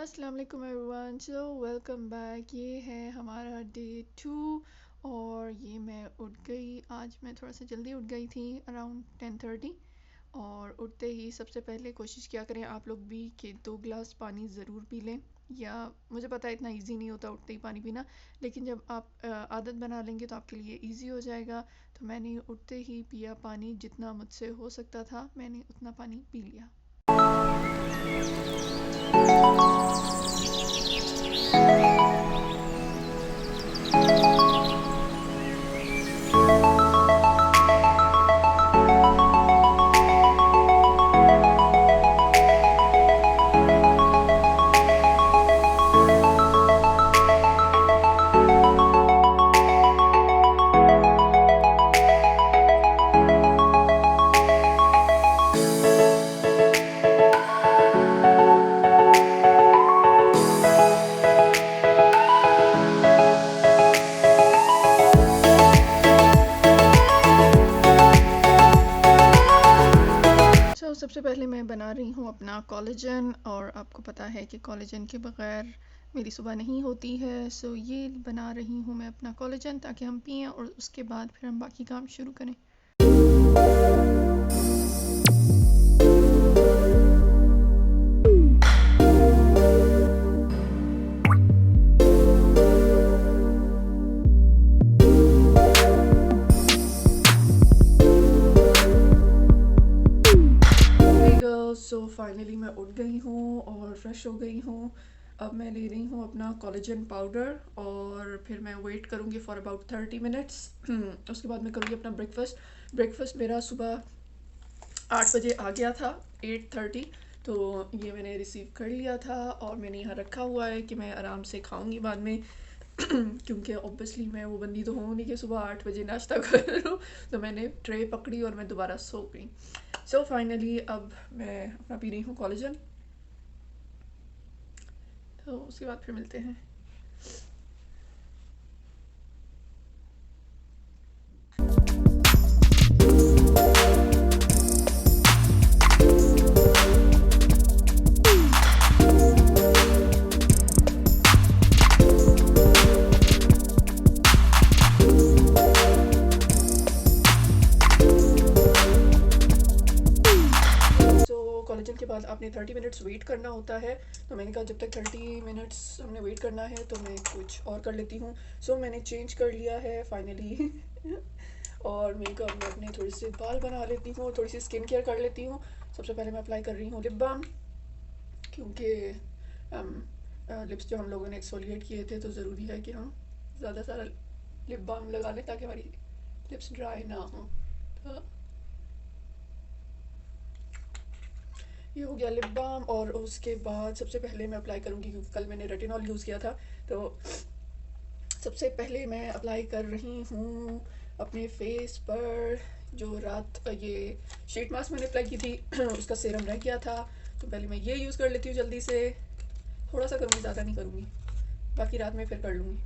अस्सलाम वालेकुम everyone. So welcome back. ये है हमारा डे 2 और ये मैं उठ गई। आज मैं थोड़ा सा जल्दी उठ गई थी अराउंड 10:30 और उठते ही सबसे पहले कोशिश किया करें आप लोग भी कि 2 गिलास पानी ज़रूर पी लें। या मुझे पता है इतना इजी नहीं होता उठते ही पानी पीना, लेकिन जब आप आदत बना लेंगे तो आपके लिए इजी हो जाएगा। तो मैंने उठते ही पिया पानी, जितना मुझसे हो सकता था मैंने उतना पानी पी लिया। सबसे पहले मैं बना रही हूँ अपना कोलेजन, और आपको पता है कि कोलेजन के बगैर मेरी सुबह नहीं होती है। सो ये बना रही हूँ मैं अपना कोलेजन ताकि हम पिएं और उसके बाद फिर हम बाकी काम शुरू करें। सो फाइनली मैं उठ गई हूँ और फ्रेश हो गई हूँ। अब मैं ले रही हूँ अपना कोलेजन पाउडर और फिर मैं वेट करूँगी फॉर अबाउट 30 मिनट्स। उसके बाद मैं करूँगी अपना ब्रेकफास्ट मेरा सुबह 8 बजे आ गया था, 8:30। तो ये मैंने रिसीव कर लिया था और मैंने यहाँ रखा हुआ है कि मैं आराम से खाऊँगी बाद में क्योंकि ऑब्वियसली मैं वो बंदी तो हूँ नहीं कि सुबह 8 बजे नाश्ता करूँ। तो मैंने ट्रे पकड़ी और मैं दोबारा सो गई। सो फाइनली अब मैं अपना पी रही हूँ कोलेजन। तो उसके बाद फिर मिलते हैं। कोलेजन के बाद आपने 30 मिनट्स वेट करना होता है। तो मैंने कहा जब तक 30 मिनट्स हमने वेट करना है तो मैं कुछ और कर लेती हूँ। सो मैंने चेंज कर लिया है फाइनली और मेकअप में अपने थोड़ी सी बाल बना लेती हूँ, थोड़ी सी स्किन केयर कर लेती हूँ। सबसे पहले मैं अप्लाई कर रही हूँ लिप बाम, क्योंकि लिप्स जो हम लोगों ने एक्सफोलिएट किए थे तो ज़रूरी है कि हम ज़्यादा सारा लिप बाम लगा लें ताकि हमारी लिप्स ड्राई ना हो। तो ये हो गया लिप बाम। और उसके बाद सबसे पहले मैं अप्लाई करूँगी, क्योंकि कल मैंने रेटिनॉल यूज़ किया था, तो सबसे पहले मैं अप्लाई कर रही हूँ अपने फेस पर जो रात ये शीट मास्क मैंने अप्लाई की थी उसका सीरम रह गया था। तो पहले मैं ये यूज़ कर लेती हूँ जल्दी से। थोड़ा सा करूँगी, ज़्यादा नहीं करूँगी, बाकी रात में फिर कर लूँगी।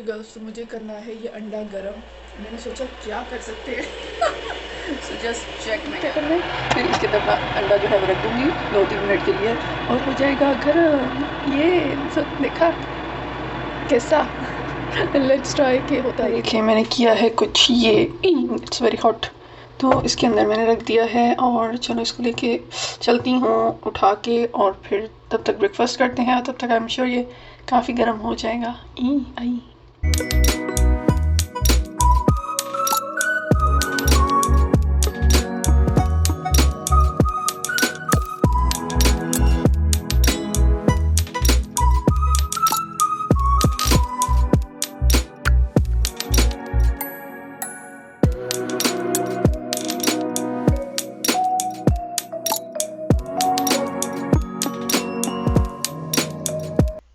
गर्ल्स तो मुझे करना है ये अंडा गरम। मैंने सोचा क्या कर सकते हैं सो जस्ट चेक में क्या करना है। फिर इसके तरफ अंडा जो है वो रख दूँगी 2-3 मिनट के लिए और हो जाएगा गरम। ये सब देखा कैसा लेट्स ट्राई के होता है। देखिए मैंने किया है कुछ ये, इट्स वेरी हॉट। तो इसके अंदर मैंने रख दिया है और चलो इसको लेके चलती हूँ उठा के और फिर तब तक ब्रेकफास्ट करते हैं, तब तक आई एम श्योर ये काफ़ी गर्म हो जाएगा। ई आई।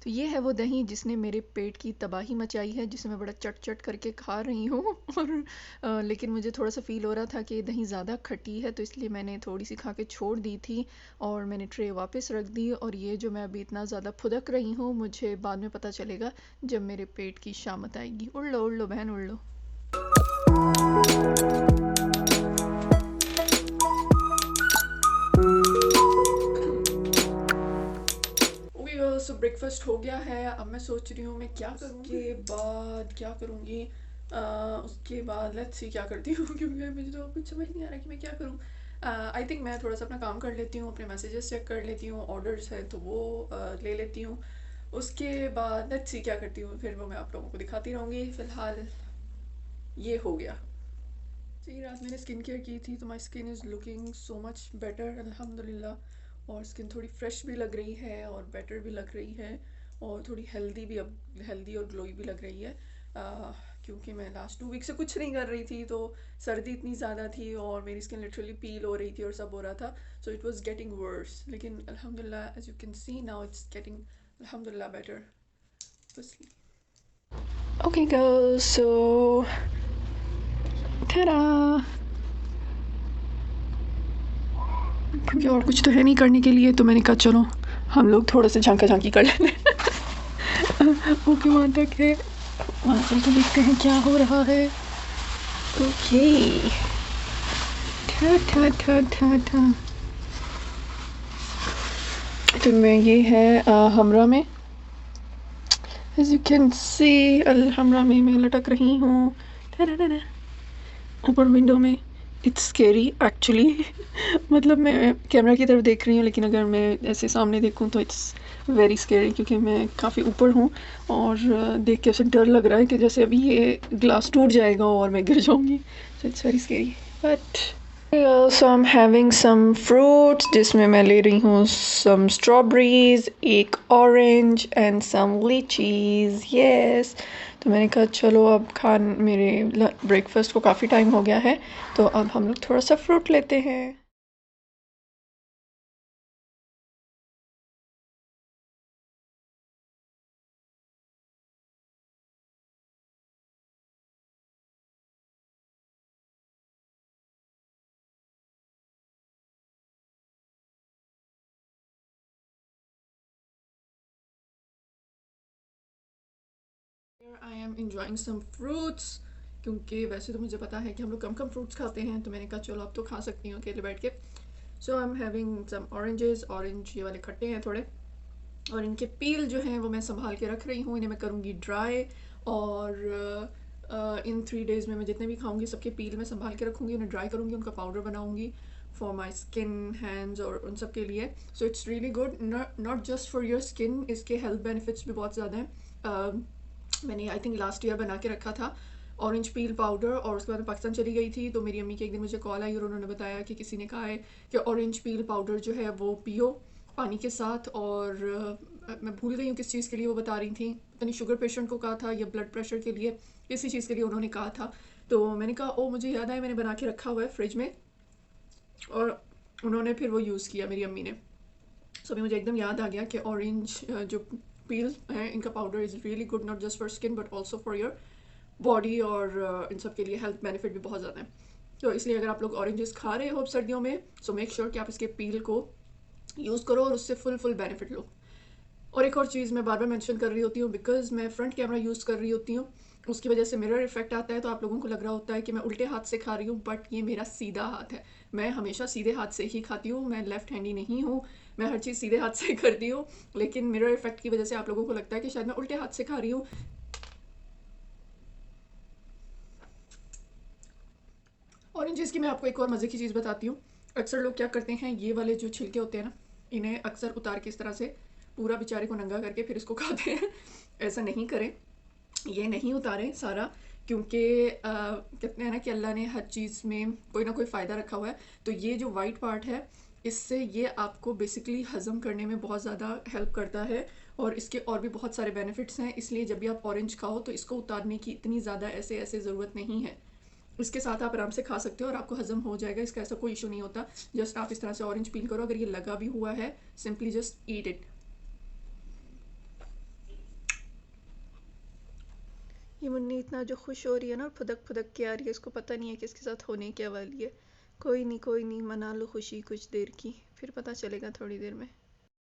तो ये है वो दही जिसने मेरे पेट की तबाही मचाई है, जिसे मैं बड़ा चट चट करके खा रही हूँ और लेकिन मुझे थोड़ा सा फ़ील हो रहा था कि दही ज़्यादा खट्टी है, तो इसलिए मैंने थोड़ी सी खा के छोड़ दी थी और मैंने ट्रे वापस रख दी। और ये जो मैं अभी इतना ज़्यादा फुदक रही हूँ, मुझे बाद में पता चलेगा जब मेरे पेट की शामत आएगी। उड़ लो बहन, उड़ लो। सो ब्रेकफास्ट हो गया है। अब मैं सोच रही हूँ मैं क्या करूँगी, उसके बाद क्या करूँगी। उसके बाद लेट्स सी क्या करती हूँ क्योंकि मुझे तो कुछ समझ नहीं आ रहा कि मैं क्या करूँ। आई थिंक मैं थोड़ा सा अपना काम कर लेती हूँ, अपने मैसेजेस चेक कर लेती हूँ, ऑर्डर्स है तो वो ले लेती हूँ। उसके बाद लेट्स सी क्या करती हूँ, फिर वो मैं आप लोगों को दिखाती रहूँगी। फ़िलहाल ये हो गया जी। रात मैंने स्किन केयर की थी तो my skin is looking so much better अल्हम्दुलिल्लाह। और स्किन थोड़ी फ्रेश भी लग रही है और बेटर भी लग रही है और थोड़ी हेल्दी भी, अब हेल्दी और ग्लोई भी लग रही है। क्योंकि मैं लास्ट 2 वीक से कुछ नहीं कर रही थी, तो सर्दी इतनी ज़्यादा थी और मेरी स्किन लिटरली पील हो रही थी और सब हो रहा था। So it was getting worse, लेकिन अल्हम्दुलिल्लाह as you can see now it's getting अल्हम्दुलिल्लाह better. Okay girls, so ta-da! क्योंकि और कुछ तो है नहीं करने के लिए, तो मैंने कहा चलो हम लोग थोड़ा सा झांका झांकी कर लेते हैं। ओके, वहाँ तक है, वहाँ चल के देखते हैं क्या हो रहा है। ओके, ठा ठा ठा ठा ठा। तो मैं ये है हमरा में, एज यू कैन सी हमरा में मैं लटक रही हूँ ऊपर विंडो में। It's scary actually. मतलब मैं कैमरा की तरफ देख रही हूँ, लेकिन अगर मैं ऐसे सामने देखूँ तो इट्स वेरी स्केरी, क्योंकि मैं काफ़ी ऊपर हूँ और देख के ऐसे डर लग रहा है कि जैसे अभी ये ग्लास टूट जाएगा और मैं गिर जाऊँगी। So it's very scary. But so I am having some fruits, जिसमें मैं ले रही हूँ सम स्ट्रॉबेरीज, एक orange and some lychees. Yes, तो मैंने कहा चलो अब मेरे ब्रेकफास्ट को काफ़ी टाइम हो गया है, तो अब हम लोग थोड़ा सा फ्रूट लेते हैं। I am enjoying some fruits, क्योंकि वैसे तो मुझे पता है कि हम लोग कम कम फ्रूट्स खाते हैं, तो मैंने कहा चलो अब तो खा सकती हूँ अकेले बैठ के। So I am having some oranges. Orange ये वाले खट्टे हैं थोड़े, और इनके पील जो हैं वो मैं संभाल के रख रही हूँ। इन्हें मैं करूँगी ड्राई, और इन 3 days में मैं जितने भी खाऊंगी सबके पील मैं संभाल के रखूँगी, उन्हें ड्राई करूँगी, उनका पाउडर बनाऊँगी फॉर माई स्किन, हैंड्स और उन सब के लिए। So it's really good, not just for your skin, इसके हेल्थ बेनिफिट्स भी बहुत ज़्यादा हैं। मैंने आई थिंक लास्ट ईयर बना के रखा था ऑरेंज पील पाउडर, और उसके बाद मैं पाकिस्तान चली गई थी, तो मेरी अम्मी की एक दिन मुझे कॉल आई और उन्होंने बताया कि किसी ने कहा है कि ऑरेंज पील पाउडर जो है वो पियो पानी के साथ। और मैं भूल गई हूँ किस चीज़ के लिए वो बता रही थी, पता नहीं शुगर पेशेंट को कहा था या ब्लड प्रेशर के लिए, किसी चीज़ के लिए उन्होंने कहा था। तो मैंने कहा ओ मुझे याद आया, मैंने बना के रखा हुआ है फ्रिज में, और उन्होंने फिर वो यूज़ किया मेरी अम्मी ने। सो अभी मुझे एकदम याद आ गया कि ऑरेंज जो पील है इनका powder is really good, not just for skin but also for your body, और इन सब के लिए हेल्थ बेनिफिट भी बहुत ज़्यादा है। तो इसलिए अगर आप लोग ऑरेंजेस खा रहे हो सर्दियों में, सो मेक श्योर कि आप इसके पील को यूज़ करो और उससे फुल बेनिफिट लो। और एक और चीज़ मैं बार बार मेंशन कर रही होती हूँ, बिकॉज मैं फ्रंट कैमरा यूज़ कर रही होती हूँ, उसकी वजह से मिरर इफेक्ट आता है, तो आप लोगों को लग रहा होता है कि मैं उल्टे हाथ से खा रही हूँ, बट ये मेरा सीधा हाथ है। मैं हमेशा सीधे हाथ से ही खाती हूँ, मैं लेफ्ट हैंडी नहीं हूँ, मैं हर चीज़ सीधे हाथ से करती हूँ, लेकिन मिरर इफेक्ट की वजह से आप लोगों को लगता है कि शायद मैं उल्टे हाथ से खा रही हूँ। ऑरेंजेस की मैं आपको एक और मज़े की चीज़ बताती हूँ। अक्सर लोग क्या करते हैं, ये वाले जो छिलके होते हैं ना, इन्हें अक्सर उतार के इस तरह से पूरा बेचारे को नंगा करके फिर इसको खाते हैं। ऐसा नहीं करें, ये नहीं उतारें सारा, क्योंकि कहते हैं ना कि अल्लाह ने हर चीज़ में कोई ना कोई फ़ायदा रखा हुआ है। तो ये जो वाइट पार्ट है, इससे ये आपको बेसिकली हज़म करने में बहुत ज़्यादा हेल्प करता है, और इसके और भी बहुत सारे बेनिफिट्स हैं। इसलिए जब भी आप ऑरेंज खाओ तो इसको उतारने की इतनी ज़्यादा ऐसे ऐसे ज़रूरत नहीं है। इसके साथ आप आराम से खा सकते हो और आपको हज़म हो जाएगा, इसका ऐसा कोई इशू नहीं होता। जस्ट आप इस तरह से ऑरेंज पील करो, अगर ये लगा भी हुआ है सिंपली जस्ट ईट इट। ये मुन्नी इतना जो खुश हो रही है ना और फुदक फुदक के आ रही है, इसको पता नहीं है कि इसके साथ होने क्या वाली है। कोई नहीं, मना लो खुशी कुछ देर की, फिर पता चलेगा थोड़ी देर में।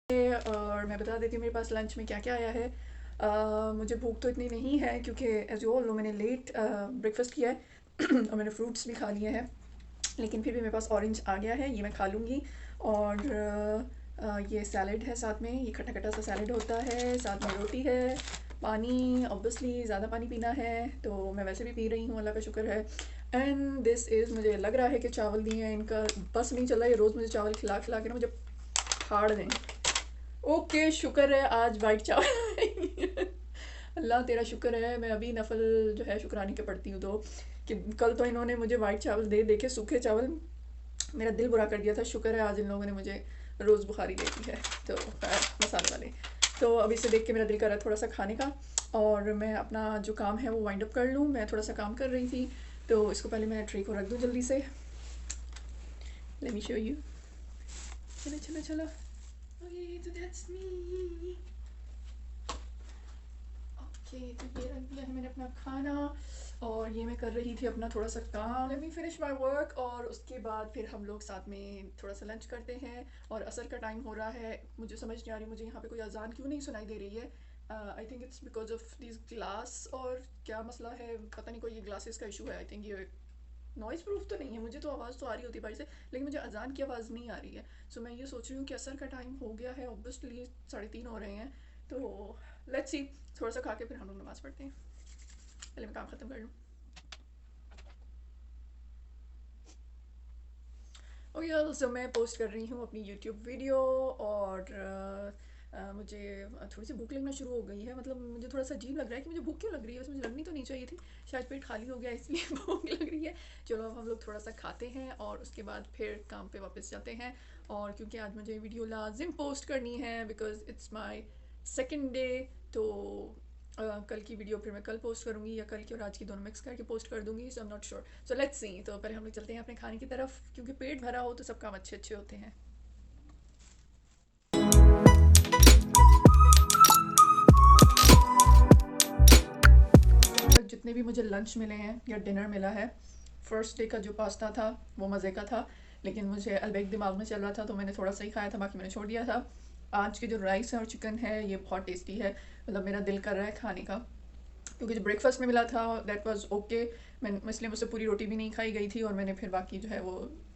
और मैं बता देती हूँ मेरे पास लंच में क्या क्या आया है। मुझे भूख तो इतनी नहीं है क्योंकि एज यू ऑल नो मैंने लेट ब्रेकफास्ट किया है और मैंने फ्रूट्स भी खा लिए हैं, लेकिन फिर भी मेरे पास ऑरेंज आ गया है, ये मैं खा लूँगी। और ये सैलड है साथ में, ये खट्टा खट्टा सा सैलड होता है, साथ में रोटी है, पानी ऑब्वियसली ज़्यादा पानी पीना है, तो मैं वैसे भी पी रही हूँ, अल्लाह का शुक्र है। एंड दिस इज़, मुझे लग रहा है कि चावल दिए हैं, इनका बस नहीं चल रहा, ये रोज़ मुझे चावल खिला खिला के ना मुझे फाड़ दें। ओके, शुक्र है आज वाइट चावल अल्लाह तेरा शुक्र है, मैं अभी नफल जो है शुक्रानी के पढ़ती हूँ, तो कि कल तो इन्होंने मुझे वाइट चावल दे दे के, सूखे चावल, मेरा दिल बुरा कर दिया था। शुक्र है आज इन लोगों ने मुझे रोज़ बुखारी दे दी है, तो मसाले वाले। तो अभी से देख के मेरा दिल कर रहा है थोड़ा सा खाने का, और मैं अपना जो काम है वो वाइंड अप कर लूँ। मैं थोड़ा सा काम कर रही थी, तो इसको पहले मैं ट्रे को रख दूँ जल्दी से। Let me show you. चलो चलो चलो। ओके, तो दैट्स मी। ओके, तो ये रख दिया है मैंने अपना खाना, और ये मैं कर रही थी अपना थोड़ा सा काम। Let me finish my work, और उसके बाद फिर हम लोग साथ में थोड़ा सा लंच करते हैं। और असर का टाइम हो रहा है, मुझे समझ नहीं आ रही मुझे यहाँ पे कोई अजान क्यों नहीं सुनाई दे रही है। I think it's because of this glass, और क्या मसला है पता नहीं, कोई ये ग्लासेस का इशू है। आई थिंक ये नॉइज़ प्रूफ तो नहीं है, मुझे तो आवाज़ तो आ रही होती है बाहर से, लेकिन मुझे अजान की आवाज़ नहीं आ रही है। सो मैं ये सोच रही हूँ कि असर का टाइम हो गया है, ऑब्वियसली 3:30 हो रहे हैं, तो लेट्स सी। थोड़ा सा खा के फिर हम लोग नमाज़ पढ़ते हैं। पहले मैं काम ख़त्म कर लूँ। ओके, सो मैं पोस्ट कर रही हूँ अपनी यूट्यूब वीडियो, और मुझे थोड़ी सी भूख लगना शुरू हो गई है। मतलब मुझे थोड़ा सा अजीब लग रहा है कि मुझे भूख क्यों लग रही है, वैसे मुझे लगनी तो नहीं चाहिए थी, शायद पेट खाली हो गया इसलिए भूख लग रही है। चलो अब हम लोग थोड़ा सा खाते हैं और उसके बाद फिर काम पे वापस जाते हैं। और क्योंकि आज मुझे वीडियो लाजिम पोस्ट करनी है because it's my second day, तो कल की वीडियो फिर मैं कल पोस्ट करूँगी, या कल की और आज की दोनों मिक्स करके पोस्ट कर दूँगी। So I am not sure, so let's see. तो पहले हम लोग चलते हैं अपने खाने की तरफ, क्योंकि पेट भरा हो तो सब काम अच्छे अच्छे होते हैं। अब तक जितने भी मुझे लंच मिले हैं या डिनर मिला है, फर्स्ट डे का जो पास्ता था वो मज़े का था, लेकिन मुझे अल्बेक दिमाग में चल रहा था तो मैंने थोड़ा सा ही खाया था, बाकी मैंने छोड़ दिया था। आज के जो राइस है और चिकन है ये बहुत टेस्टी है, मतलब मेरा दिल कर रहा है खाने का, क्योंकि जो ब्रेकफास्ट में मिला था दैट वाज ओके। मैं इसलिए मुझसे पूरी रोटी भी नहीं खाई गई थी, और मैंने फिर बाकी जो है वो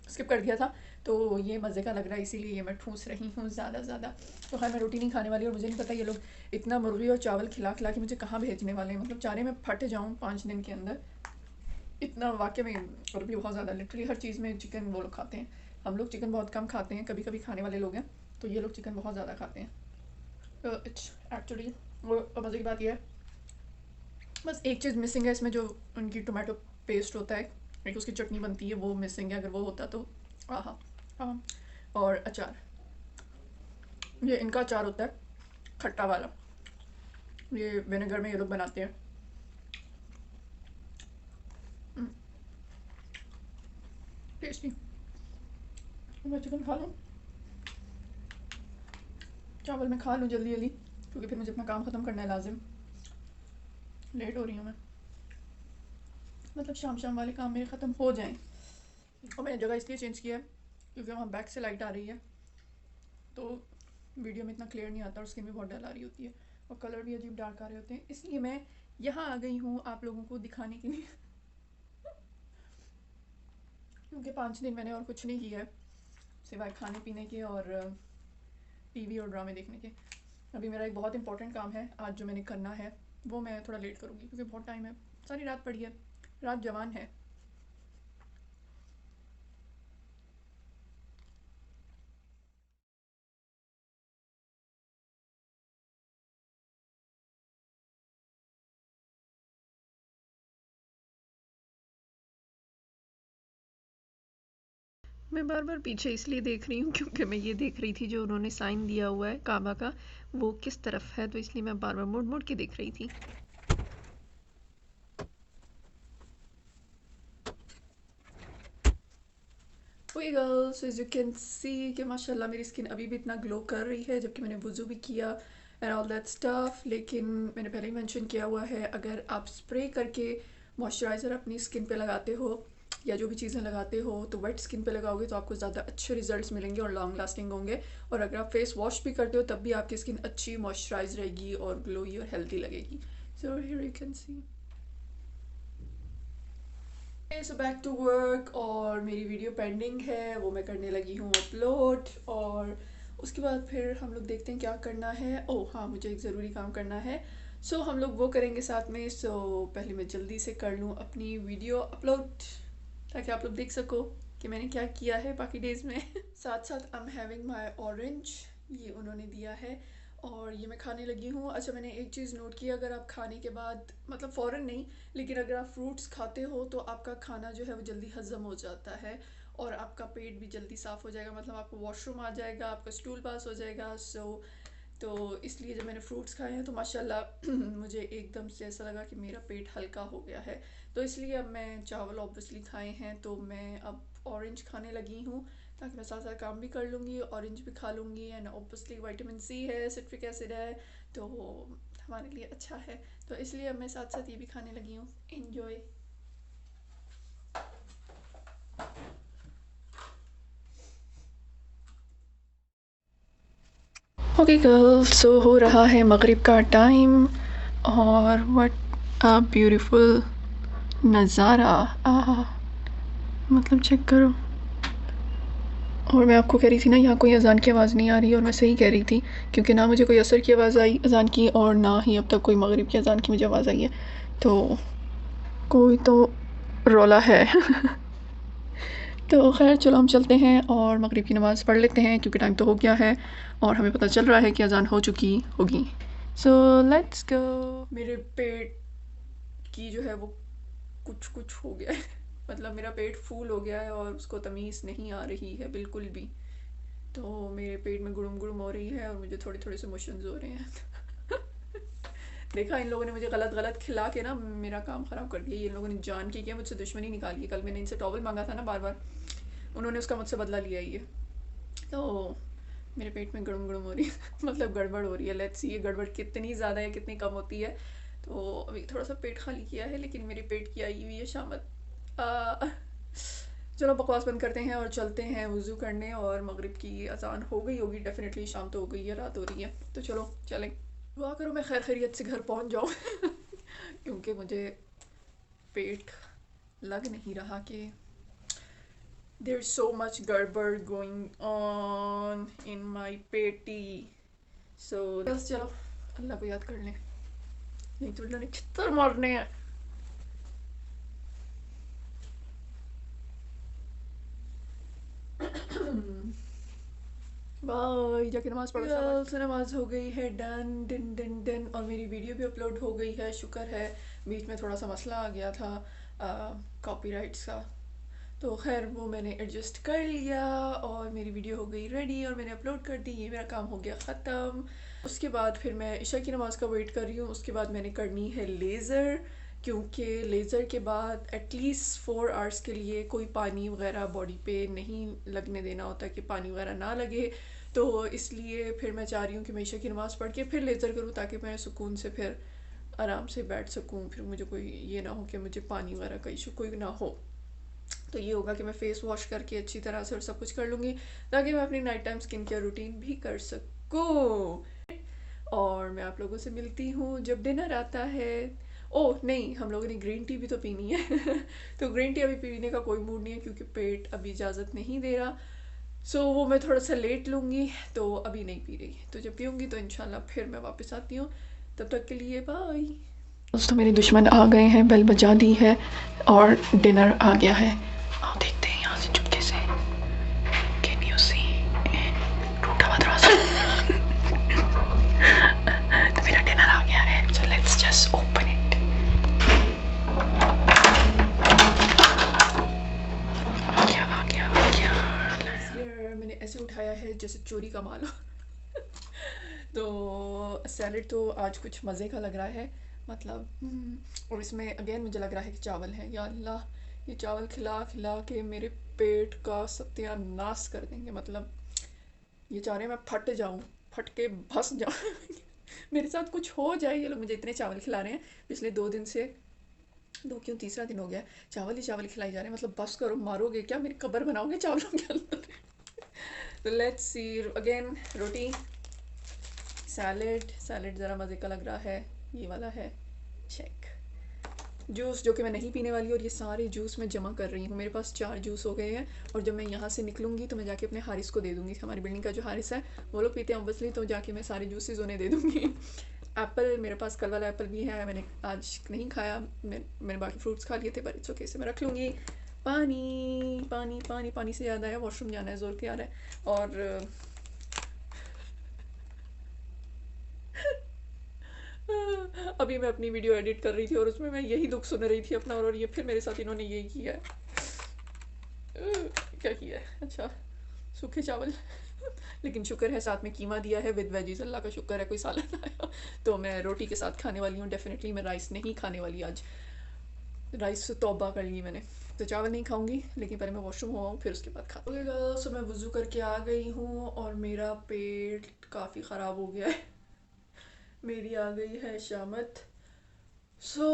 स्किप कर दिया था। तो ये मज़े का लग रहा है, इसीलिए ये मैं ठूस रही हूँ ज़्यादा ज़्यादा। तो खैर मैं रोटी नहीं खाने वाली, और मुझे नहीं पता ये लोग इतना मुर्गी और चावल खिला खिला के मुझे कहाँ भेजने वाले हैं। मतलब चारे में फट जाऊँ 5 दिन के अंदर, इतना वाकई में। और भी बहुत ज़्यादा, लिटरली हर चीज़ में चिकन वो लोग खाते हैं। हम लोग चिकन बहुत कम खाते हैं, कभी कभी खाने वाले लोग हैं, तो ये लोग चिकन बहुत ज़्यादा खाते हैं। इट्स एक्चुअली, वो मज़े की बात यह है, बस एक चीज़ मिसिंग है इसमें, जो उनकी टोमेटो पेस्ट होता है, एक उसकी चटनी बनती है, वो मिसिंग है। अगर वो होता तो आहा। हाँ, और अचार, ये इनका अचार होता है खट्टा वाला, ये विनेगर में ये लोग बनाते हैं। टेस्टी। मैं चिकन खा लूँ, चावल मैं खा लूँ जल्दी जल्दी, क्योंकि फिर मुझे अपना काम ख़त्म करना है लाजिम। लेट हो रही हूँ मैं, मतलब शाम शाम वाले काम मेरे ख़त्म हो जाएं। और मैंने जगह इसलिए चेंज किया है क्योंकि वहाँ बैक से लाइट आ रही है, तो वीडियो में इतना क्लियर नहीं आता, और स्किन भी बहुत डल आ रही होती है, और कलर भी अजीब डार्क आ रहे होते हैं, इसलिए मैं यहाँ आ गई हूँ आप लोगों को दिखाने के लिए। क्योंकि 5 दिन मैंने और कुछ नहीं किया है सिवाय खाने पीने के और टीवी और ड्रामे देखने के। अभी मेरा एक बहुत इंपॉर्टेंट काम है आज जो मैंने करना है, वो मैं थोड़ा लेट करूँगी क्योंकि बहुत टाइम है, सारी रात पड़ी है, रात जवान है। मैं बार बार पीछे इसलिए देख रही हूँ क्योंकि मैं ये देख रही थी जो उन्होंने साइन दिया हुआ है काबा का वो किस तरफ है, तो इसलिए मैं बार बार मुड़ मुड़ के देख रही थी। Okay girls, as you can see कि माशाल्लाह मेरी स्किन अभी भी इतना ग्लो कर रही है जबकि मैंने वुज़ू भी किया एंड ऑल दैट स्टफ। लेकिन मैंने पहले ही मेंशन किया हुआ है, अगर आप स्प्रे करके मॉइस्चराइज़र अपनी स्किन पे लगाते हो या जो भी चीज़ें लगाते हो तो वेट स्किन पे लगाओगे तो आपको ज़्यादा अच्छे रिजल्ट्स मिलेंगे और लॉन्ग लास्टिंग होंगे। और अगर आप फेस वॉश भी करते हो तब भी आपकी स्किन अच्छी मॉइस्चराइज रहेगी और ग्लोई और हेल्दी लगेगी। So here you can see. So back to work, और मेरी वीडियो पेंडिंग है, वो मैं करने लगी हूँ अपलोड। और उसके बाद फिर हम लोग देखते हैं क्या करना है। ओह हाँ, मुझे एक ज़रूरी काम करना है, सो हम लोग वो करेंगे साथ में। सो पहले मैं जल्दी से कर लूँ अपनी वीडियो अपलोड ताकि आप लोग देख सको कि मैंने क्या किया है बाकी डेज में। साथ साथ आई एम हैविंग माई ऑरेंज, ये उन्होंने दिया है और ये मैं खाने लगी हूँ। अच्छा, मैंने एक चीज़ नोट की, अगर आप खाने के बाद, मतलब फ़ौरन नहीं, लेकिन अगर आप फ्रूट्स खाते हो तो आपका खाना जो है वो जल्दी हज़म हो जाता है और आपका पेट भी जल्दी साफ़ हो जाएगा, मतलब आपको वॉशरूम आ जाएगा, आपका स्टूल पास हो जाएगा। सो तो इसलिए जब मैंने फ्रूट्स खाए हैं तो माशाल्लाह मुझे एकदम से ऐसा लगा कि मेरा पेट हल्का हो गया है। तो इसलिए अब मैं चावल ऑब्वियसली खाए हैं तो मैं अब ऑरेंज खाने लगी हूँ ताकि मैं साथ साथ काम भी कर लूँगी, ऑरेंज भी खा लूँगी। एंड ऑब्वियसली विटामिन सी है, सिट्रिक एसिड है, तो हमारे लिए अच्छा है। तो इसलिए अब मैं साथ साथ ये भी खाने लगी हूँ। एन्जॉय। ओके गर्ल्स, सो हो रहा है मगरिब का टाइम और व्हाट अ ब्यूटीफुल नज़ारा। आहा, मतलब चेक करो। और मैं आपको कह रही थी ना यहाँ कोई अजान की आवाज़ नहीं आ रही, और मैं सही कह रही थी क्योंकि ना मुझे कोई असर की आवाज़ आई अजान की और ना ही अब तक कोई मगरिब की अजान की मुझे आवाज़ आई है। तो कोई तो रौला है। तो खैर चलो हम चलते हैं और मगरिब की नमाज़ पढ़ लेते हैं क्योंकि टाइम तो हो गया है और हमें पता चल रहा है कि अजान हो चुकी होगी। So let's go. मेरे पेट की जो है वो कुछ कुछ हो गया है। मतलब मेरा पेट फूल हो गया है और उसको तमीज़ नहीं आ रही है बिल्कुल भी। तो मेरे पेट में गुड़ुम गुड़ुम हो रही है और मुझे थोड़े थोड़े से मोशंस हो रहे हैं। देखा, इन लोगों ने मुझे गलत गलत खिला के ना मेरा काम ख़राब कर दिया। ये इन लोगों ने जान के किया, मुझसे दुश्मनी निकाली है। कल मैंने इनसे टॉवल मांगा था ना बार बार, उन्होंने उसका मुझसे बदला लिया ही है। तो मेरे पेट में गड़म गड़म हो रही है। मतलब गड़बड़ हो रही है। लेट्स सी ये गड़बड़ कितनी ज़्यादा है कितनी कम होती है। तो अभी थोड़ा सा पेट खाली किया है लेकिन मेरे पेट की आई हुई है शामत। चलो बकवास बंद करते हैं और चलते हैं वज़ू करने। और मगरिब की अजान हो गई होगी डेफिनेटली, शाम तो हो गई है, रात हो रही है। तो चलो चलें। दुआ करो मैं खैर खैरियत से घर पहुंच जाऊं। क्योंकि मुझे पेट लग नहीं रहा कि there's so much गड़बड़ going on in my पेटी। so बस चलो अल्लाह को याद कर लें, नहीं तो अल्लाह ने छितर मारने हैं। बाय, जाके नमाज पढ़ो। शाबाश। नमाज हो गई है डन डन डन डन और मेरी वीडियो भी अपलोड हो गई है, शुक्र है। बीच में थोड़ा सा मसला आ गया था कॉपीराइट्स का, तो खैर वो मैंने एडजस्ट कर लिया और मेरी वीडियो हो गई रेडी और मैंने अपलोड कर दी। ये मेरा काम हो गया ख़त्म। उसके बाद फिर मैं इशा की नमाज़ का वेट कर रही हूँ। उसके बाद मैंने करनी है लेज़र, क्योंकि लेज़र के बाद एटलीस्ट 4 आवर्स के लिए कोई पानी वगैरह बॉडी पे नहीं लगने देना होता कि पानी वगैरह ना लगे। तो इसलिए फिर मैं चाह रही हूँ कि मैं इशा की नमाज़ पढ़ के फिर लेज़र करूँ ताकि मैं सुकून से फिर आराम से बैठ सकूँ, फिर मुझे कोई ये ना हो कि मुझे पानी वगैरह का इशू कोई ना हो। तो ये होगा कि मैं फ़ेस वॉश करके अच्छी तरह से और सब कुछ कर लूँगी ताकि मैं अपनी night time skin care routine भी कर सकूँ। और मैं आप लोगों से मिलती हूँ जब डिनर आता है। ओह नहीं, हम लोगों ने ग्रीन टी भी तो पीनी है। तो ग्रीन टी अभी पीने का कोई मूड नहीं है क्योंकि पेट अभी इजाज़त नहीं दे रहा। सो वो मैं थोड़ा सा लेट लूँगी, तो अभी नहीं पी रही। तो जब पीऊँगी तो इंशाल्लाह फिर मैं वापस आती हूँ। तब तक के लिए बाय। दोस्तों मेरे दुश्मन आ गए हैं, बेल बजा दी है और डिनर आ गया है। आओ देखते हैं यहाँ से चुपके से। Can you see? टूटा हुआ दरवाजा। तो मेरा डिनर आ गया है, so let's just open it. आ गया आ गया आ गया। जैसे चोरी का माल हो। तो सैलड तो आज कुछ मज़े का लग रहा है, मतलब और इसमें अगेन मुझे लग रहा है कि चावल है, या अल्लाह, ये चावल खिला खिला के मेरे पेट का सत्यानाश कर देंगे, मतलब ये चाह रहे हैं मैं फट जाऊँ, फट के भस जाऊँ। मेरे साथ कुछ हो जाए, ये लोग मुझे इतने चावल खिला रहे हैं पिछले 2 दिन से, 2 क्यों, तीसरा दिन हो गया, चावल ही चावल खिलाई जा रहे हैं, मतलब बस करो, मारोगे क्या, मेरी कब्र बनाओगे चावलों के अंदर। तो let's see again, roti, salad, salad ज़रा मज़े का लग रहा है, ये वाला है, चेक। जूस जो कि मैं नहीं पीने वाली, और ये सारे जूस मैं जमा कर रही हूँ, मेरे पास 4 जूस हो गए हैं, और जब मैं यहाँ से निकलूँगी तो मैं जाके अपने हारिस को दे दूँगी, हमारी बिल्डिंग का जो हारिस है वो लोग पीते हैं ऑब्वियसली, तो जाके मैं सारे जूसेस उन्हें दे दूँगी। एप्पल मेरे पास कल वाला एप्पल भी है, मैंने आज नहीं खाया, मैंने बाकी फ्रूट्स खा लिए थे, पर इट्स ओके, से मैं रख लूँगी। पानी पानी पानी पानी से याद आया, वॉशरूम जाना है, ज़ोर के आ रहा है, और अभी मैं अपनी वीडियो एडिट कर रही थी और उसमें मैं यही दुख सुन रही थी अपना, और ये फिर मेरे साथ इन्होंने यही किया है। क्या किया है, अच्छा, सूखे चावल। लेकिन शुक्र है साथ में कीमा दिया है विद वेजीज, अल्लाह का शुक्र है कोई सालन आया, तो मैं रोटी के साथ खाने वाली हूँ डेफिनेटली, मैं राइस नहीं खाने वाली आज, राइस से तौबा कर ली मैंने, तो चावल नहीं खाऊंगी, लेकिन पहले मैं वॉशरूम हुआ फिर उसके बाद खा। ओके गर्ल्स, सो मैं वज़ू करके आ गई हूँ और मेरा पेट काफ़ी ख़राब हो गया है। मेरी आ गई है शामत। सो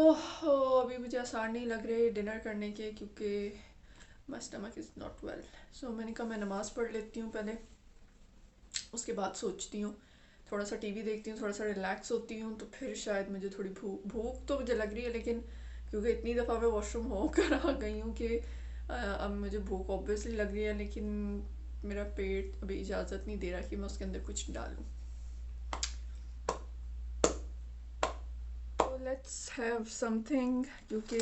अभी मुझे आसान नहीं लग रहे डिनर करने के, क्योंकि my stomach is not well. So मैंने कहा मैं नमाज़ पढ़ लेती हूँ पहले, उसके बाद सोचती हूँ, थोड़ा सा टीवी देखती हूँ, थोड़ा सा रिलैक्स होती हूँ, तो फिर शायद मुझे थोड़ी भूख तो मुझे लग रही है, लेकिन क्योंकि इतनी दफ़ा मैं वॉशरूम होकर आ गई हूँ कि अब मुझे भूख ऑब्वियसली लग रही है, लेकिन मेरा पेट अभी इजाज़त नहीं दे रहा कि मैं उसके अंदर कुछ डालूँ। तो लेट्स हैव समथिंग, क्योंकि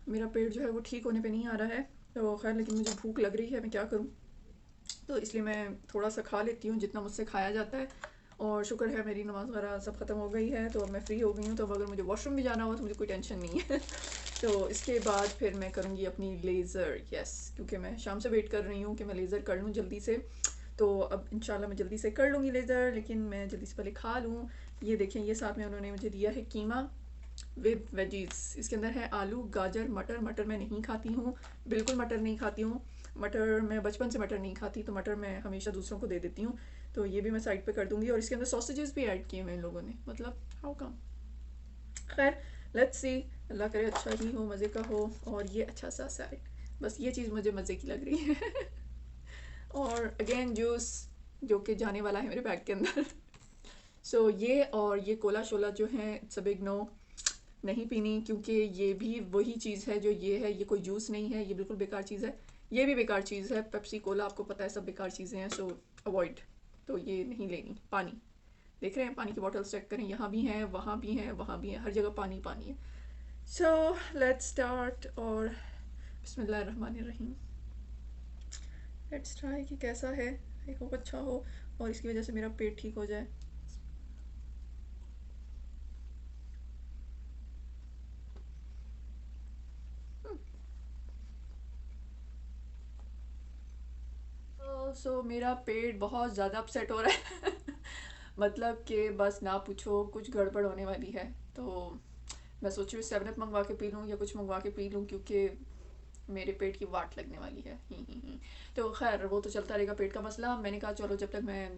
मेरा पेट जो है वो ठीक होने पे नहीं आ रहा है, तो खैर, लेकिन मुझे भूख लग रही है, मैं क्या करूँ, तो इसलिए मैं थोड़ा सा खा लेती हूँ जितना मुझसे खाया जाता है, और शुक्र है मेरी नमाज़ वगैरह सब ख़त्म हो गई है, तो अब मैं फ्री हो गई हूँ, तो अब अगर मुझे वॉशरूम भी जाना हो तो मुझे कोई टेंशन नहीं है। तो इसके बाद फिर मैं करूँगी अपनी लेज़र, यस, क्योंकि मैं शाम से वेट कर रही हूँ कि मैं लेज़र कर लूँ जल्दी से, तो अब इंशाल्लाह मैं जल्दी से कर लूँगी लेज़र, लेकिन मैं जल्दी से पहले खा लूँ। ये देखें, ये साथ में उन्होंने मुझे दिया है कीमा विद वेजीज, इसके अंदर है आलू, गाजर, मटर, मटर मैं नहीं खाती हूँ, बिल्कुल मटर नहीं खाती हूँ, मटर मैं बचपन से मटर नहीं खाती, तो मटर मैं हमेशा दूसरों को दे देती हूँ, तो ये भी मैं साइड पे कर दूँगी, और इसके अंदर सॉसेजेस भी ऐड किए हैं इन लोगों ने, मतलब हाउ कम। खैर, लेट्स सी, अल्लाह करे अच्छा ही हो, मज़े का हो, और ये अच्छा सा सैलेड, बस ये चीज़ मुझे मज़े की लग रही है। और अगेन जूस जो कि जाने वाला है मेरे बैग के अंदर। सो ये और ये कोला शोला जो है, इट्स अ बिग नो, नहीं पीनी, क्योंकि ये भी वही चीज़ है जो ये है, ये कोई जूस नहीं है, ये बिल्कुल बेकार चीज़ है, ये भी बेकार चीज़ है, पेप्सी कोला आपको पता है सब बेकार चीज़ें हैं, सो अवॉइड, तो ये नहीं लेनी। पानी देख रहे हैं, पानी की बॉटल्स चेक करें, यहाँ भी हैं, वहाँ भी हैं, वहाँ भी हैं, हर जगह पानी पानी है। सो लेट्स स्टार्ट, और बिस्मिल्लाहिर्रहमानिर्रहीम, लेट्स ट्राई कि कैसा है, आई होप अच्छा हो, और इसकी वजह से मेरा पेट ठीक हो जाए। सो मेरा पेट बहुत ज़्यादा अपसेट हो रहा है। मतलब कि बस ना पूछो, कुछ गड़बड़ होने वाली है, तो मैं सोच रही हूँ 7 अप मंगवा के पी लूँ या कुछ मंगवा के पी लूँ, क्योंकि मेरे पेट की वाट लगने वाली है। ही। तो खैर वो तो चलता रहेगा पेट का मसला, मैंने कहा चलो जब तक मैं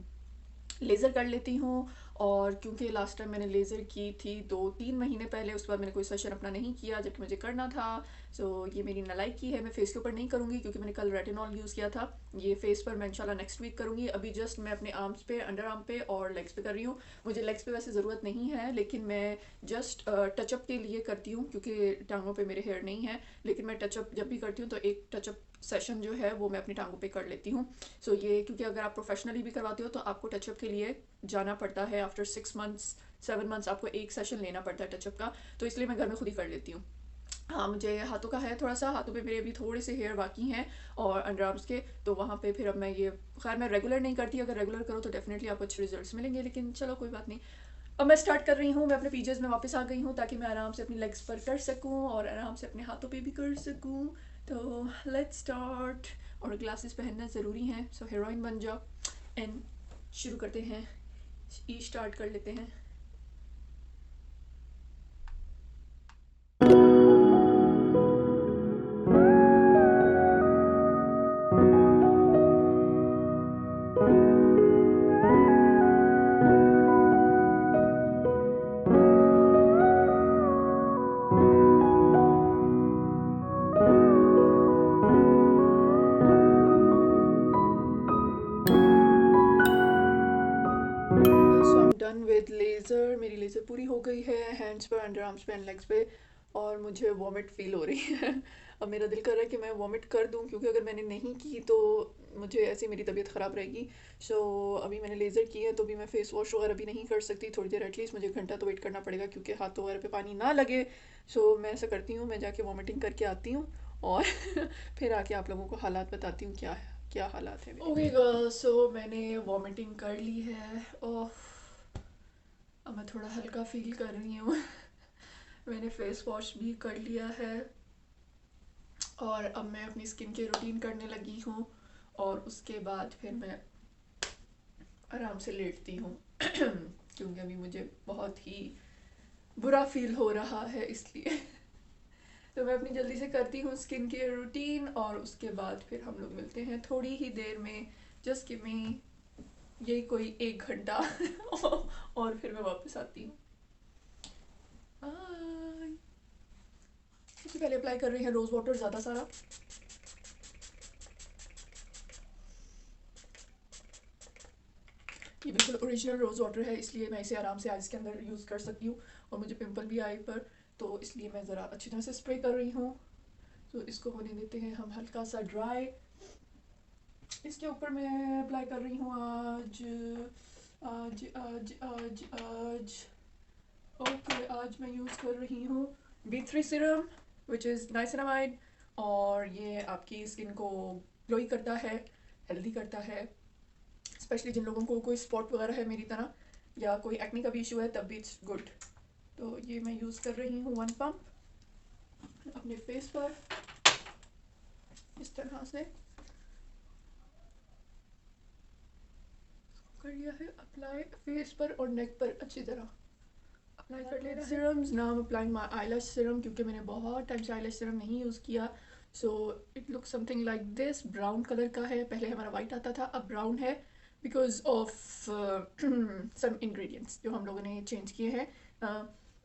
लेज़र कर लेती हूँ, और क्योंकि लास्ट टाइम मैंने लेज़र की थी 2-3 महीने पहले, उसके बाद मैंने कोई सेशन अपना नहीं किया जबकि मुझे करना था, सो ये मेरी नालायकी है, मैं फेस के ऊपर नहीं करूँगी क्योंकि मैंने कल रेटिनॉल यूज़ किया था, ये फेस पर मैं इंशाल्लाह नेक्स्ट वीक करूँगी, अभी जस्ट मैं अपने आर्म्स पे, अंडर आर्म पे और लेग्स पे कर रही हूँ। मुझे लेग्स पे वैसे ज़रूरत नहीं है, लेकिन मैं जस्ट टचअप के लिए करती हूँ, क्योंकि टांगों पे मेरे हेयर नहीं है, लेकिन मैं टचअप जब भी करती हूँ तो एक टचअप सेशन जो है वो मैं अपनी टांगों पे कर लेती हूँ। सो ये क्योंकि अगर आप प्रोफेशनली भी करवाते हो तो आपको टचअप के लिए जाना पड़ता है, आफ्टर 6 मंथ्स 7 मंथ्स आपको एक सेशन लेना पड़ता है टचअप का, तो इसलिए मैं घर में खुद ही कर लेती हूँ। हाँ, मुझे हाथों का है थोड़ा सा, हाथों पे मेरे अभी थोड़े से हेयर बाकी हैं, और अंडर आर्म्स के, तो वहाँ पे फिर अब मैं ये, खैर मैं रेगुलर नहीं करती, अगर रेगुलर करो तो डेफिनेटली आपको अच्छे रिजल्ट्स मिलेंगे, लेकिन चलो कोई बात नहीं। अब मैं स्टार्ट कर रही हूँ, मैं अपने पीजेस में वापस आ गई हूँ ताकि मैं आराम से अपनी लेग्स पर कर सकूँ और आराम से अपने हाथों पे भी कर सकूँ। तो लेट्स स्टार्ट। और ग्लासेस पहनना ज़रूरी है, सो हीरोइन बन जाओ एंड शुरू करते हैं। ई स्टार्ट कर लेते हैं। So I am done with laser. मेरी लेज़र पूरी हो गई है हैंड्स पर, अंडर आर्म्स पे एंड लेग्स पे, और मुझे वॉमिट फील हो रही है। अब मेरा दिल कर रहा है कि मैं वॉमिट कर दूं, क्योंकि अगर मैंने नहीं की तो मुझे ऐसी मेरी तबीयत ख़राब रहेगी। सो अभी मैंने लेज़र की है तो अभी मैं फ़ेस वॉश वगैरह भी नहीं कर सकती थोड़ी देर, एटलीस्ट मुझे घंटा तो वेट करना पड़ेगा क्योंकि हाथों वगैरह पे पानी ना लगे। सो मैं ऐसा करती हूँ, मैं जाके वॉमिटिंग करके आती हूँ और फिर आके आप लोगों को हालात बताती हूँ क्या क्या हालात है। ओके गर्ल्स, सो मैंने वॉमिटिंग कर ली है और अब मैं थोड़ा हल्का फील कर रही हूँ। मैंने फेस वॉश भी कर लिया है और अब मैं अपनी स्किन के रूटीन करने लगी हूँ, और उसके बाद फिर मैं आराम से लेटती हूँ। क्योंकि अभी मुझे बहुत ही बुरा फील हो रहा है इसलिए। तो मैं अपनी जल्दी से करती हूँ स्किन केयर रूटीन, और उसके बाद फिर हम लोग मिलते हैं थोड़ी ही देर में। जस्ट गिव मी यही कोई 1 घंटा। और फिर मैं वापस आती हूँ। बाय। सबसे पहले अप्लाई कर रहे हैं रोज़ वाटर ज़्यादा सारा। ये बिल्कुल ओरिजिनल रोज़ वाटर है, इसलिए मैं इसे आराम से आइज़ के अंदर यूज़ कर सकती हूँ। और मुझे पिंपल भी आई पर, तो इसलिए मैं ज़रा अच्छी तरह से स्प्रे कर रही हूँ। तो इसको होने देते हैं हम हल्का सा ड्राई। इसके ऊपर मैं अप्लाई कर रही हूँ आज आज आज आज आज ओके, आज मैं यूज़ कर रही हूँ B3 serum which is niacinamide. और ये आपकी स्किन को ग्लोई करता है, हेल्दी करता है, स्पेशली जिन लोगों को कोई स्पॉट वगैरह है मेरी तरह, या कोई एक्ने का भी इशू है, तब भी इट्स गुड। तो ये मैं यूज़ कर रही हूँ 1 पम्प अपने फेस पर इस तरह से कर लिया है अप्लाई फेस पर और नेक पर अच्छी तरह अप्लाई कर लेना है। Serums, now I am applying my eyelash serum, क्योंकि मैंने बहुत टाइम से आईलैश सीरम नहीं यूज़ किया। So it look something like this. Brown colour का है, पहले हमारा वाइट आता था, अब ब्राउन है, बिकॉज ऑफ सम इंग्रेडिएंट्स जो हम लोगों ने चेंज किए हैं।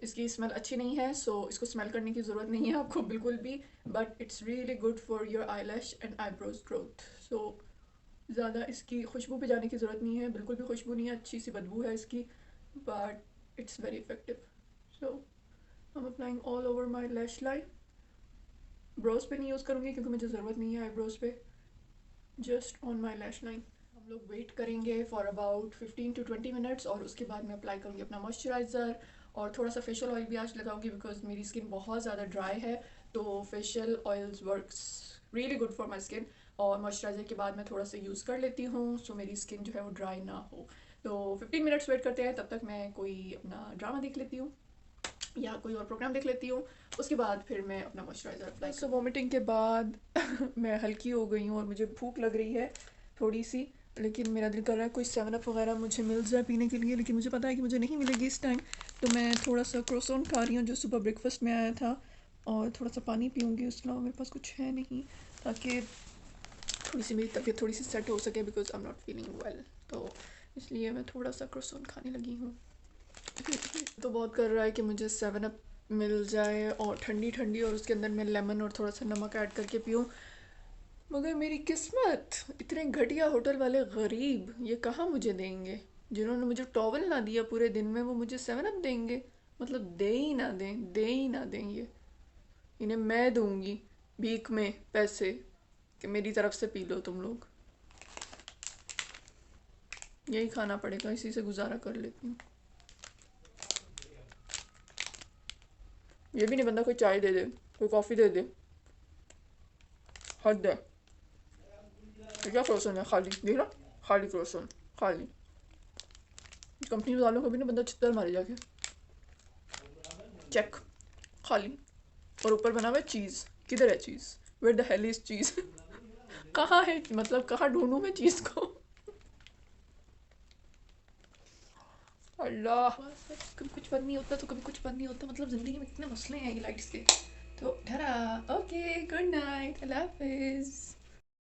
इसकी स्मेल अच्छी नहीं है, सो इसको स्मेल करने की ज़रूरत नहीं है आपको बिल्कुल भी, but it's really good for your eyelash and eyebrows growth. So ज़्यादा इसकी खुशबू पे जाने की ज़रूरत नहीं है, बिल्कुल भी खुशबू नहीं है, अच्छी सी बदबू है इसकी, but it's very effective. So I am applying all over my lash line. Brows पे नहीं यूज़ करूँगी क्योंकि मुझे ज़रूरत नहीं है आईब्रोज पे, just on my lash line. हम लोग वेट करेंगे फॉर अबाउट 15 to 20 मिनट्स, और उसके बाद मैं अप्लाई करूँगी अपना मॉइस्चराइज़र। और थोड़ा सा फेशियल ऑयल भी आज लगाऊंगी बिकॉज मेरी स्किन बहुत ज़्यादा ड्राई है, तो facial oils works really good for my skin. और मॉइस्चराइज़र के बाद मैं थोड़ा सा यूज़ कर लेती हूँ सो मेरी स्किन जो है वो ड्राई ना हो। तो 15 मिनट्स वेट करते हैं, तब तक मैं कोई अपना ड्रामा देख लेती हूँ या कोई और प्रोग्राम देख लेती हूँ। उसके बाद फिर मैं अपना मॉइस्चराइज़र अप्लाई। सो वॉमिटिंग के बाद मैं हल्की हो गई हूँ और मुझे भूख लग रही है थोड़ी सी, लेकिन मेरा दिल कर रहा है कोई 7 अप वगैरह मुझे मिल जाए पीने के लिए, लेकिन मुझे पता है कि मुझे नहीं मिलेगी इस टाइम। तो मैं थोड़ा सा क्रोसॉन खा रही हूँ जो सुबह ब्रेकफास्ट में आया था, और थोड़ा सा पानी पीऊँगी। उसके अलावा मेरे पास कुछ है नहीं, ताकि थोड़ी सी मेरी तबीयत थोड़ी सी सेट हो सके, because I am not feeling well. तो इसलिए मैं थोड़ा सा क्रोसॉन खाने लगी हूँ। तो बहुत कर रहा है कि मुझे 7 अप मिल जाए और ठंडी ठंडी, और उसके अंदर मैं लेमन और थोड़ा सा नमक ऐड करके पीऊँ। मगर मेरी किस्मत, इतने घटिया होटल वाले गरीब ये कहाँ मुझे देंगे। जिन्होंने मुझे टॉवल ना दिया पूरे दिन में, वो मुझे 7 अप देंगे। मतलब दे ही ना दें, दे ही ना दें। ये इन्हें मैं दूंगी भीख में पैसे कि मेरी तरफ से पी लो तुम लोग। यही खाना पड़ेगा, इसी से गुजारा कर लेती हूँ। ये भी नहीं बनता कोई चाय दे दे, कोई कॉफ़ी दे दे, हद है। क्या क्रोसन है खाली, देख रहा, खाली क्रोसन, खाली। कंपनी वालों को भी ना बंदा चित्तर मारे जाके, चेक, खाली। और ऊपर बना हुआ है चीज़, किधर है चीज़? वेयर द हेल इज चीज़? कहाँ है, मतलब कहाँ ढूंढूं मैं चीज़ को? अल्लाह, कभी कुछ बंद नहीं होता तो कभी कुछ बंद नहीं होता, मतलब ज़िंदगी में इतने मसले हैं ये लाइट्स के। तो ठहरा, ओके, गुड नाइट, अल्लाह हाफिज़।